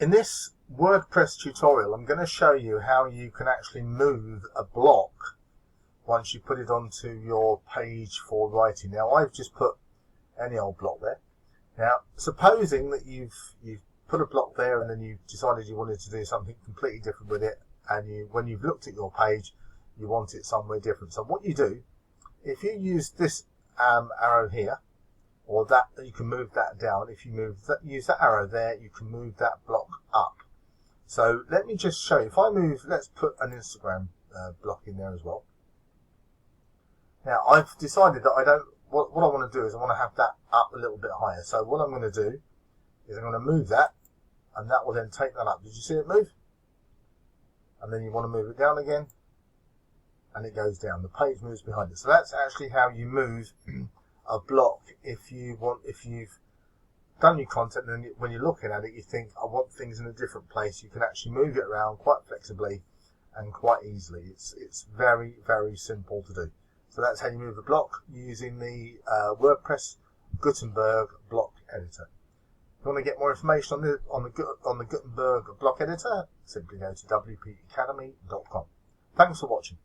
In this WordPress tutorial, I'm going to show you how you can actually move a block once you put it onto your page for writing. Now, I've just put any old block there. Now, supposing that you've put a block there and then you decided you wanted to do something completely different with it, and when you've looked at your page, you want it somewhere different. So what you do, if you use this arrow here, or that, you can move that down. If you use that arrow there, you can move that block up. So let me just show you. If I move, let's put an Instagram block in there as well. Now I've decided that what I want to do is I want to have that up a little bit higher. So what I'm going to do is I'm going to move that, and that will then take that up. Did you see it move? And then you want to move it down again, and it goes down. The page moves behind it. So that's actually how you move a block if you've done your content, and then when you're looking at it you think, I want things in a different place. You can actually move it around quite flexibly and quite easily. It's very, very simple to do. So that's how you move a block using the WordPress Gutenberg block editor. If you want to get more information on the Gutenberg block editor, simply go to wpacademy.com. Thanks for watching.